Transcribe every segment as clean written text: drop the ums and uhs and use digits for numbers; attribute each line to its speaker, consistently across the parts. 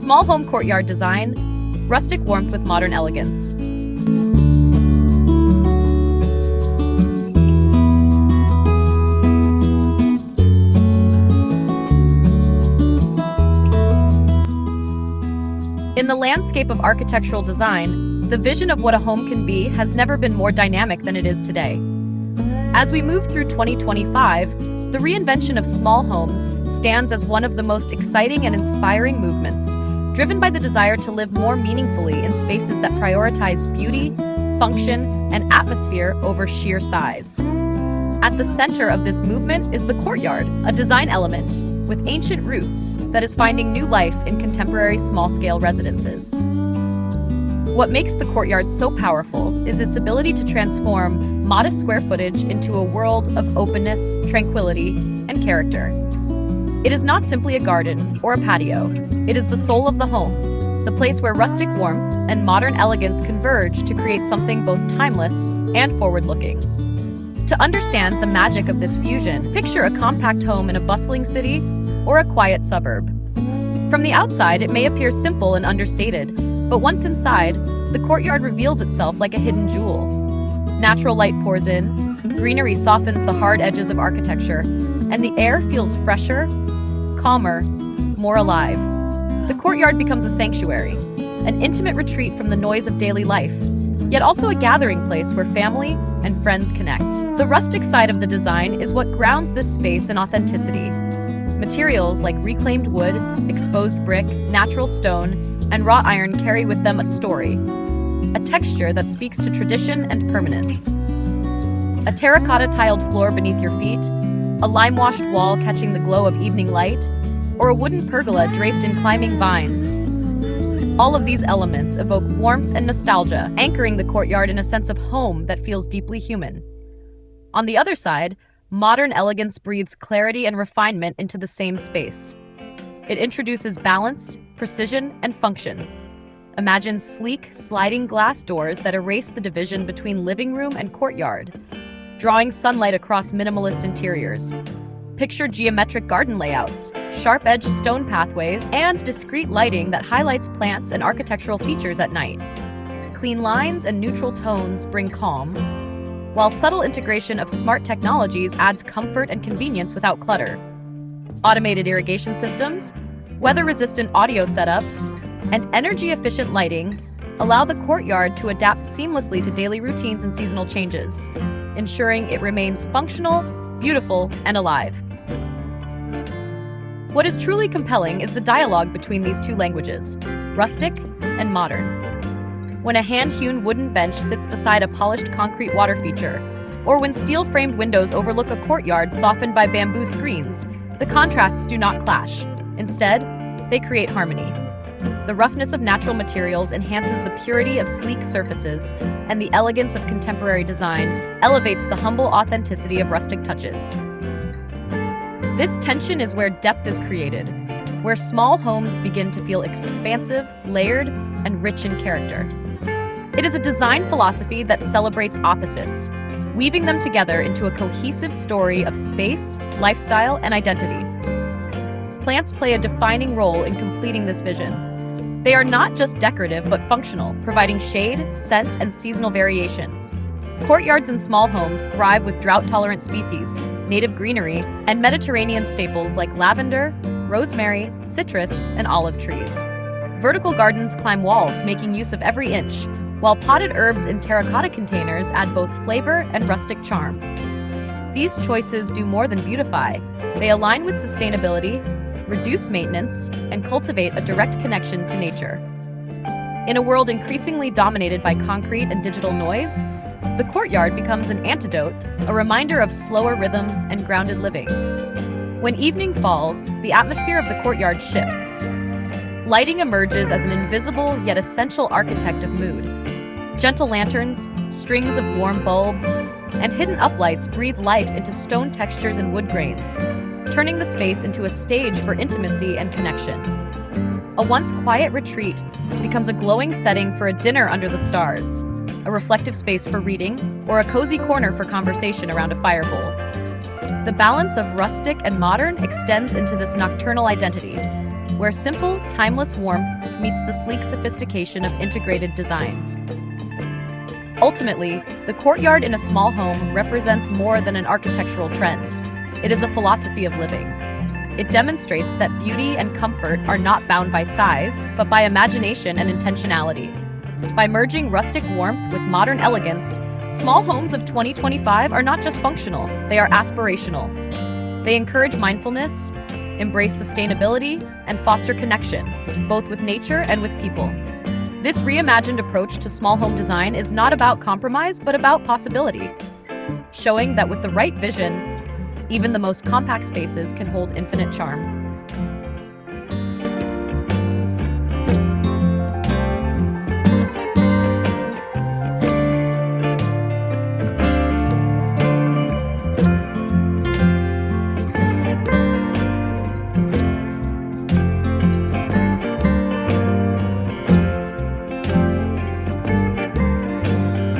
Speaker 1: Small home courtyard design, rustic warmth with modern elegance. In the landscape of architectural design, the vision of what a home can be has never been more dynamic than it is today. As we move through 2025, the reinvention of small homes stands as one of the most exciting and inspiring movements, driven by the desire to live more meaningfully in spaces that prioritize beauty, function, and atmosphere over sheer size. At the center of this movement is the courtyard, a design element with ancient roots that is finding new life in contemporary small-scale residences. What makes the courtyard so powerful is its ability to transform modest square footage into a world of openness, tranquility, and character. It is not simply a garden or a patio. It is the soul of the home, the place where rustic warmth and modern elegance converge to create something both timeless and forward-looking. To understand the magic of this fusion, picture a compact home in a bustling city or a quiet suburb. From the outside, it may appear simple and understated, but once inside, the courtyard reveals itself like a hidden jewel. Natural light pours in, greenery softens the hard edges of architecture, and the air feels fresher, calmer, more alive. The courtyard becomes a sanctuary, an intimate retreat from the noise of daily life, yet also a gathering place where family and friends connect. The rustic side of the design is what grounds this space in authenticity. Materials like reclaimed wood, exposed brick, natural stone, and wrought iron carry with them a story, a texture that speaks to tradition and permanence. A terracotta tiled floor beneath your feet, a lime-washed wall catching the glow of evening light, or a wooden pergola draped in climbing vines. All of these elements evoke warmth and nostalgia, anchoring the courtyard in a sense of home that feels deeply human. On the other side, modern elegance breathes clarity and refinement into the same space. It introduces balance, precision, and function. Imagine sleek, sliding glass doors that erase the division between living room and courtyard, drawing sunlight across minimalist interiors. Picture geometric garden layouts, sharp-edged stone pathways, and discreet lighting that highlights plants and architectural features at night. Clean lines and neutral tones bring calm, while subtle integration of smart technologies adds comfort and convenience without clutter. Automated irrigation systems, weather-resistant audio setups, and energy-efficient lighting allow the courtyard to adapt seamlessly to daily routines and seasonal changes, ensuring it remains functional, beautiful, and alive. What is truly compelling is the dialogue between these two languages, rustic and modern. When a hand-hewn wooden bench sits beside a polished concrete water feature, or when steel-framed windows overlook a courtyard softened by bamboo screens, the contrasts do not clash. Instead, they create harmony. The roughness of natural materials enhances the purity of sleek surfaces, and the elegance of contemporary design elevates the humble authenticity of rustic touches. This tension is where depth is created, where small homes begin to feel expansive, layered, and rich in character. It is a design philosophy that celebrates opposites, weaving them together into a cohesive story of space, lifestyle, and identity. Plants play a defining role in completing this vision. They are not just decorative but functional, providing shade, scent, and seasonal variation. Courtyards and small homes thrive with drought-tolerant species, native greenery, and Mediterranean staples like lavender, rosemary, citrus, and olive trees. Vertical gardens climb walls, making use of every inch, while potted herbs in terracotta containers add both flavor and rustic charm. These choices do more than beautify. They align with sustainability, reduce maintenance, and cultivate a direct connection to nature. In a world increasingly dominated by concrete and digital noise, the courtyard becomes an antidote, a reminder of slower rhythms and grounded living. When evening falls, the atmosphere of the courtyard shifts. Lighting emerges as an invisible yet essential architect of mood. Gentle lanterns, strings of warm bulbs, and hidden uplights breathe life into stone textures and wood grains, turning the space into a stage for intimacy and connection. A once quiet retreat becomes a glowing setting for a dinner under the stars, a reflective space for reading, or a cozy corner for conversation around a fire bowl. The balance of rustic and modern extends into this nocturnal identity, where simple, timeless warmth meets the sleek sophistication of integrated design. Ultimately, the courtyard in a small home represents more than an architectural trend. It is a philosophy of living. It demonstrates that beauty and comfort are not bound by size, but by imagination and intentionality. By merging rustic warmth with modern elegance, small homes of 2025 are not just functional, they are aspirational. They encourage mindfulness, embrace sustainability, and foster connection, both with nature and with people. This reimagined approach to small home design is not about compromise, but about possibility, showing that with the right vision, even the most compact spaces can hold infinite charm.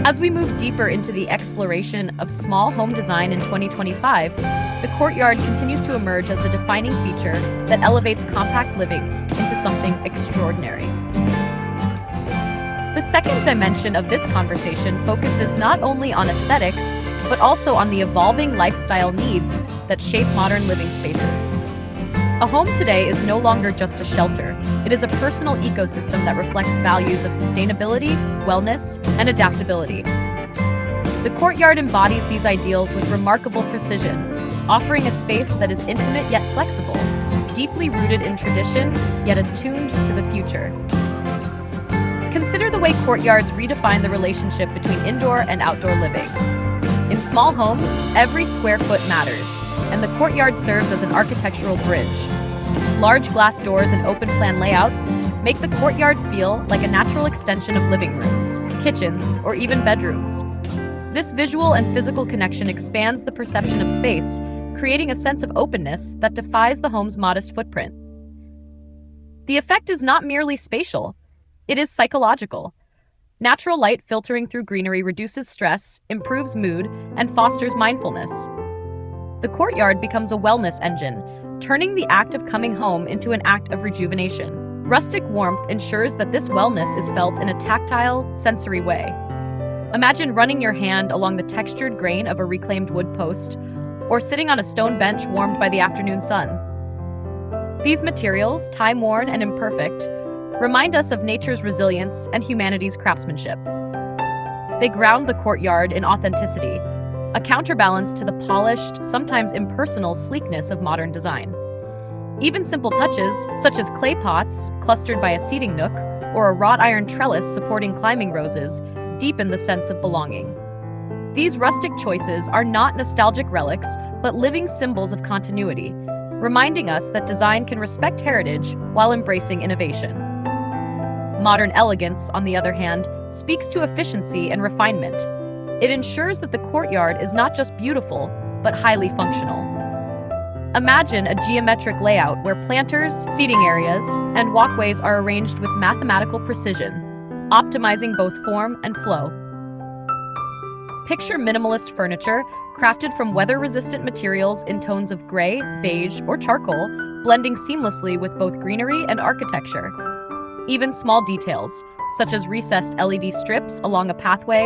Speaker 1: As we move deeper into the exploration of small home design in 2025, the courtyard continues to emerge as the defining feature that elevates compact living into something extraordinary. The second dimension of this conversation focuses not only on aesthetics, but also on the evolving lifestyle needs that shape modern living spaces. A home today is no longer just a shelter. It is a personal ecosystem that reflects values of sustainability, wellness, and adaptability. The courtyard embodies these ideals with remarkable precision, offering a space that is intimate yet flexible, deeply rooted in tradition, yet attuned to the future. Consider the way courtyards redefine the relationship between indoor and outdoor living. In small homes, every square foot matters, and the courtyard serves as an architectural bridge. Large glass doors and open-plan layouts make the courtyard feel like a natural extension of living rooms, kitchens, or even bedrooms. This visual and physical connection expands the perception of space, creating a sense of openness that defies the home's modest footprint. The effect is not merely spatial, it is psychological. Natural light filtering through greenery reduces stress, improves mood, and fosters mindfulness. The courtyard becomes a wellness engine, turning the act of coming home into an act of rejuvenation. Rustic warmth ensures that this wellness is felt in a tactile, sensory way. Imagine running your hand along the textured grain of a reclaimed wood post, or sitting on a stone bench warmed by the afternoon sun. These materials, time-worn and imperfect, remind us of nature's resilience and humanity's craftsmanship. They ground the courtyard in authenticity, a counterbalance to the polished, sometimes impersonal sleekness of modern design. Even simple touches, such as clay pots clustered by a seating nook or a wrought iron trellis supporting climbing roses, deepen the sense of belonging. These rustic choices are not nostalgic relics, but living symbols of continuity, reminding us that design can respect heritage while embracing innovation. Modern elegance, on the other hand, speaks to efficiency and refinement. It ensures that the courtyard is not just beautiful, but highly functional. Imagine a geometric layout where planters, seating areas, and walkways are arranged with mathematical precision, optimizing both form and flow. Picture minimalist furniture, crafted from weather-resistant materials in tones of gray, beige, or charcoal, blending seamlessly with both greenery and architecture. Even small details, such as recessed LED strips along a pathway,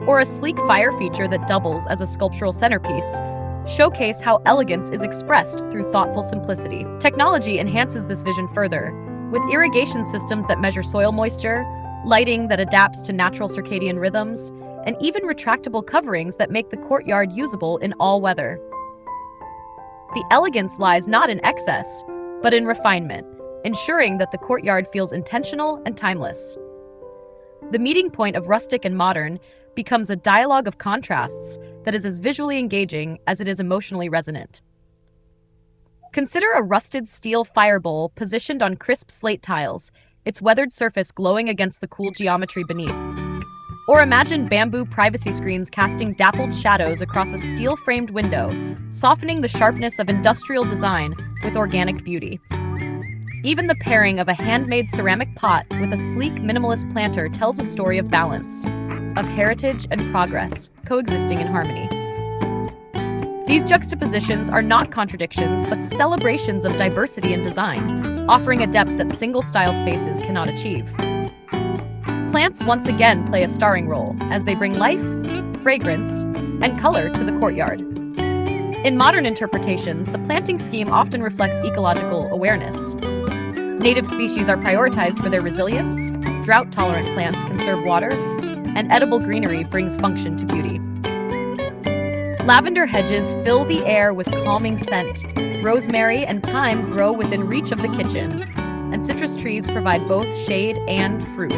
Speaker 1: or a sleek fire feature that doubles as a sculptural centerpiece, showcase how elegance is expressed through thoughtful simplicity. Technology enhances this vision further, with irrigation systems that measure soil moisture, lighting that adapts to natural circadian rhythms, and even retractable coverings that make the courtyard usable in all weather. The elegance lies not in excess, but in refinement, ensuring that the courtyard feels intentional and timeless. The meeting point of rustic and modern becomes a dialogue of contrasts that is as visually engaging as it is emotionally resonant. Consider a rusted steel fire bowl positioned on crisp slate tiles, its weathered surface glowing against the cool geometry beneath. Or imagine bamboo privacy screens casting dappled shadows across a steel-framed window, softening the sharpness of industrial design with organic beauty. Even the pairing of a handmade ceramic pot with a sleek minimalist planter tells a story of balance, of heritage and progress, coexisting in harmony. These juxtapositions are not contradictions, but celebrations of diversity in design, offering a depth that single-style spaces cannot achieve. Plants once again play a starring role as they bring life, fragrance, and color to the courtyard. In modern interpretations, the planting scheme often reflects ecological awareness. Native species are prioritized for their resilience, drought-tolerant plants conserve water, and edible greenery brings function to beauty. Lavender hedges fill the air with calming scent, rosemary and thyme grow within reach of the kitchen, and citrus trees provide both shade and fruit.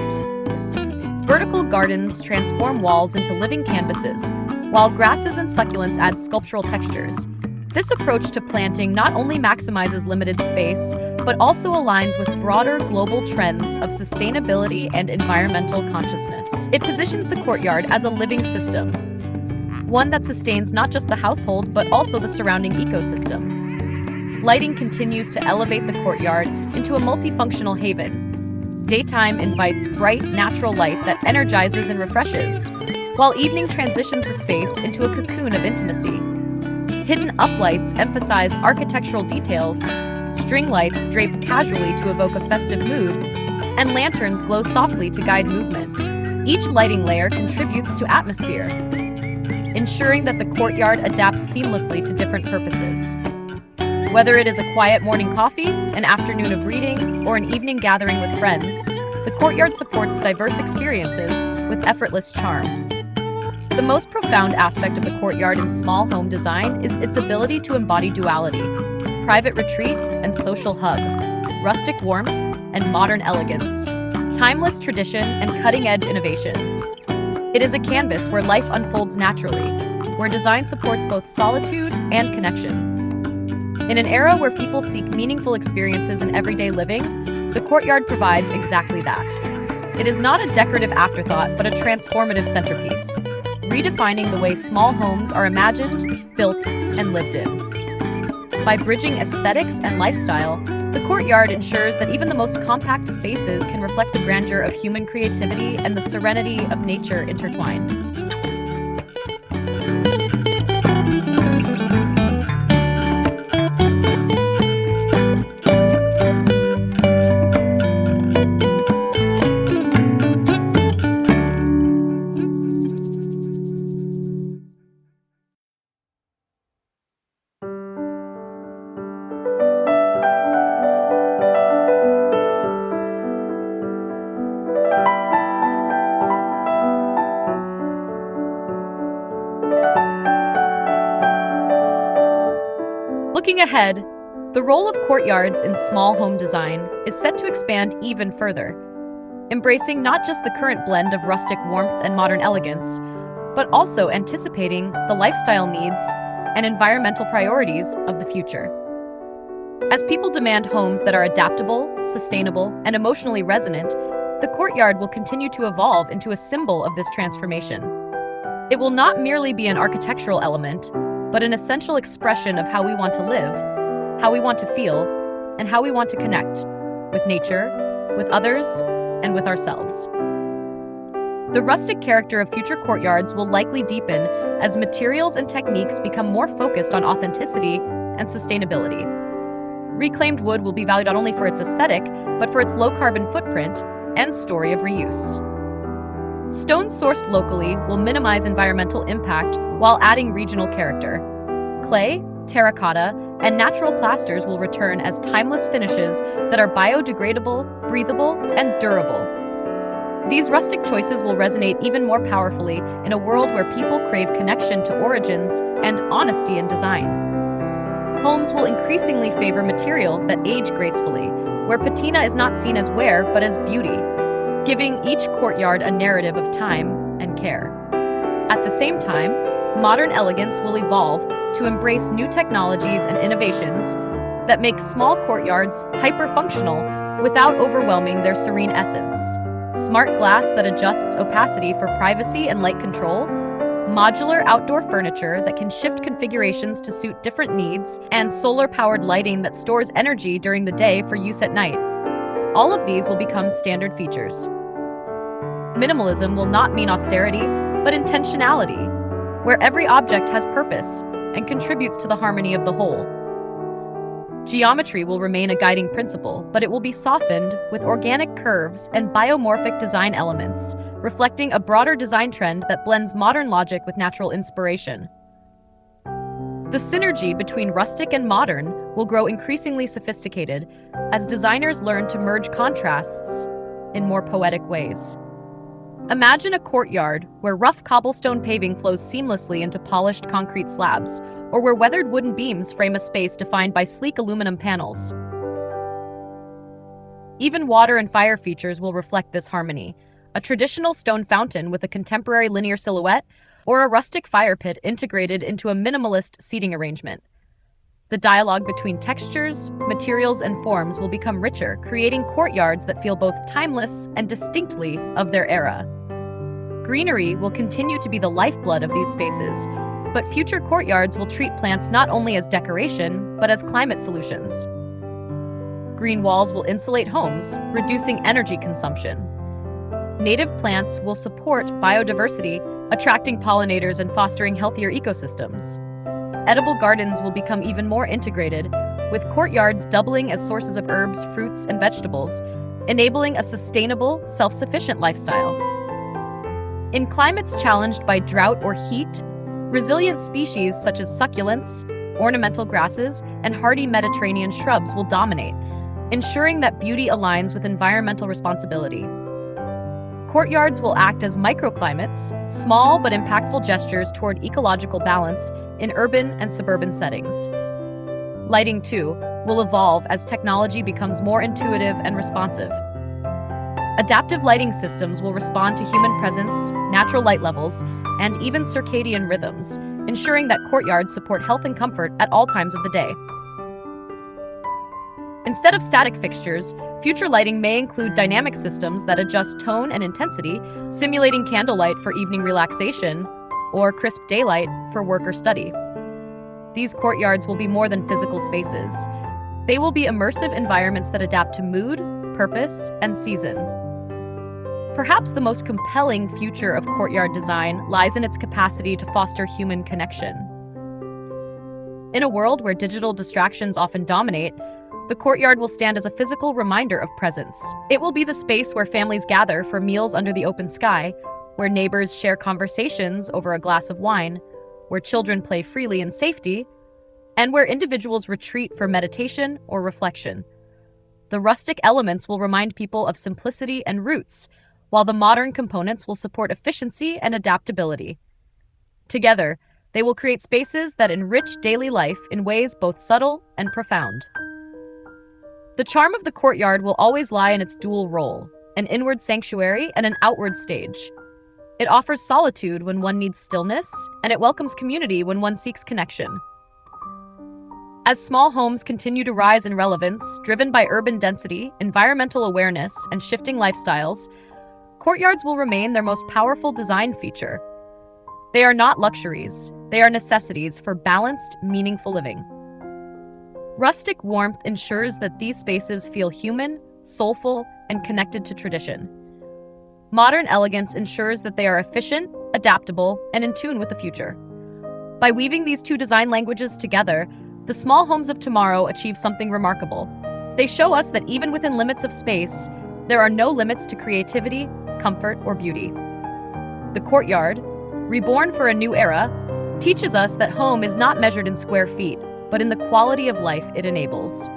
Speaker 1: Vertical gardens transform walls into living canvases, while grasses and succulents add sculptural textures. This approach to planting not only maximizes limited space, but also aligns with broader global trends of sustainability and environmental consciousness. It positions the courtyard as a living system, one that sustains not just the household, but also the surrounding ecosystem. Lighting continues to elevate the courtyard into a multifunctional haven. Daytime invites bright, natural light that energizes and refreshes, while evening transitions the space into a cocoon of intimacy. Hidden uplights emphasize architectural details, string lights drape casually to evoke a festive mood, and lanterns glow softly to guide movement. Each lighting layer contributes to atmosphere, ensuring that the courtyard adapts seamlessly to different purposes. Whether it is a quiet morning coffee, an afternoon of reading, or an evening gathering with friends, the courtyard supports diverse experiences with effortless charm. The most profound aspect of the courtyard in small home design is its ability to embody duality: private retreat and social hub, rustic warmth and modern elegance, timeless tradition and cutting-edge innovation. It is a canvas where life unfolds naturally, where design supports both solitude and connection. In an era where people seek meaningful experiences in everyday living, the courtyard provides exactly that. It is not a decorative afterthought, but a transformative centerpiece, redefining the way small homes are imagined, built, and lived in. By bridging aesthetics and lifestyle, the courtyard ensures that even the most compact spaces can reflect the grandeur of human creativity and the serenity of nature intertwined. Looking ahead, the role of courtyards in small home design is set to expand even further, embracing not just the current blend of rustic warmth and modern elegance, but also anticipating the lifestyle needs and environmental priorities of the future. As people demand homes that are adaptable, sustainable, and emotionally resonant, the courtyard will continue to evolve into a symbol of this transformation. It will not merely be an architectural element, but an essential expression of how we want to live, how we want to feel, and how we want to connect with nature, with others, and with ourselves. The rustic character of future courtyards will likely deepen as materials and techniques become more focused on authenticity and sustainability. Reclaimed wood will be valued not only for its aesthetic, but for its low-carbon footprint and story of reuse. Stones sourced locally will minimize environmental impact while adding regional character. Clay, terracotta, and natural plasters will return as timeless finishes that are biodegradable, breathable, and durable. These rustic choices will resonate even more powerfully in a world where people crave connection to origins and honesty in design. Homes will increasingly favor materials that age gracefully, where patina is not seen as wear but as beauty, giving each courtyard a narrative of time and care. At the same time, modern elegance will evolve to embrace new technologies and innovations that make small courtyards hyper-functional without overwhelming their serene essence. Smart glass that adjusts opacity for privacy and light control, modular outdoor furniture that can shift configurations to suit different needs, and solar-powered lighting that stores energy during the day for use at night. All of these will become standard features. Minimalism will not mean austerity, but intentionality, where every object has purpose and contributes to the harmony of the whole. Geometry will remain a guiding principle, but it will be softened with organic curves and biomorphic design elements, reflecting a broader design trend that blends modern logic with natural inspiration. The synergy between rustic and modern will grow increasingly sophisticated as designers learn to merge contrasts in more poetic ways. Imagine a courtyard where rough cobblestone paving flows seamlessly into polished concrete slabs, or where weathered wooden beams frame a space defined by sleek aluminum panels. Even water and fire features will reflect this harmony. A traditional stone fountain with a contemporary linear silhouette, or a rustic fire pit integrated into a minimalist seating arrangement. The dialogue between textures, materials, and forms will become richer, creating courtyards that feel both timeless and distinctly of their era. Greenery will continue to be the lifeblood of these spaces, but future courtyards will treat plants not only as decoration, but as climate solutions. Green walls will insulate homes, reducing energy consumption. Native plants will support biodiversity, attracting pollinators and fostering healthier ecosystems. Edible gardens will become even more integrated, with courtyards doubling as sources of herbs, fruits, and vegetables, enabling a sustainable, self-sufficient lifestyle. In climates challenged by drought or heat, resilient species such as succulents, ornamental grasses, and hardy Mediterranean shrubs will dominate, ensuring that beauty aligns with environmental responsibility. Courtyards will act as microclimates, small but impactful gestures toward ecological balance in urban and suburban settings. Lighting, too, will evolve as technology becomes more intuitive and responsive. Adaptive lighting systems will respond to human presence, natural light levels, and even circadian rhythms, ensuring that courtyards support health and comfort at all times of the day. Instead of static fixtures, future lighting may include dynamic systems that adjust tone and intensity, simulating candlelight for evening relaxation or crisp daylight for work or study. These courtyards will be more than physical spaces. They will be immersive environments that adapt to mood, purpose, and season. Perhaps the most compelling future of courtyard design lies in its capacity to foster human connection. In a world where digital distractions often dominate, the courtyard will stand as a physical reminder of presence. It will be the space where families gather for meals under the open sky, where neighbors share conversations over a glass of wine, where children play freely in safety, and where individuals retreat for meditation or reflection. The rustic elements will remind people of simplicity and roots, while the modern components will support efficiency and adaptability. Together, they will create spaces that enrich daily life in ways both subtle and profound. The charm of the courtyard will always lie in its dual role, an inward sanctuary and an outward stage. It offers solitude when one needs stillness, and it welcomes community when one seeks connection. As small homes continue to rise in relevance, driven by urban density, environmental awareness, and shifting lifestyles, courtyards will remain their most powerful design feature. They are not luxuries, they are necessities for balanced, meaningful living. Rustic warmth ensures that these spaces feel human, soulful, and connected to tradition. Modern elegance ensures that they are efficient, adaptable, and in tune with the future. By weaving these two design languages together, the small homes of tomorrow achieve something remarkable. They show us that even within limits of space, there are no limits to creativity, comfort, or beauty. The courtyard, reborn for a new era, teaches us that home is not measured in square feet, but in the quality of life it enables.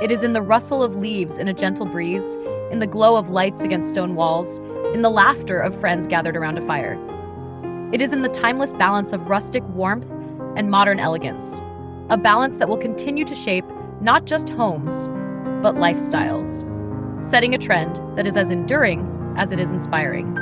Speaker 1: It is in the rustle of leaves in a gentle breeze, in the glow of lights against stone walls, in the laughter of friends gathered around a fire. It is in the timeless balance of rustic warmth and modern elegance, a balance that will continue to shape not just homes, but lifestyles, setting a trend that is as enduring as it is inspiring.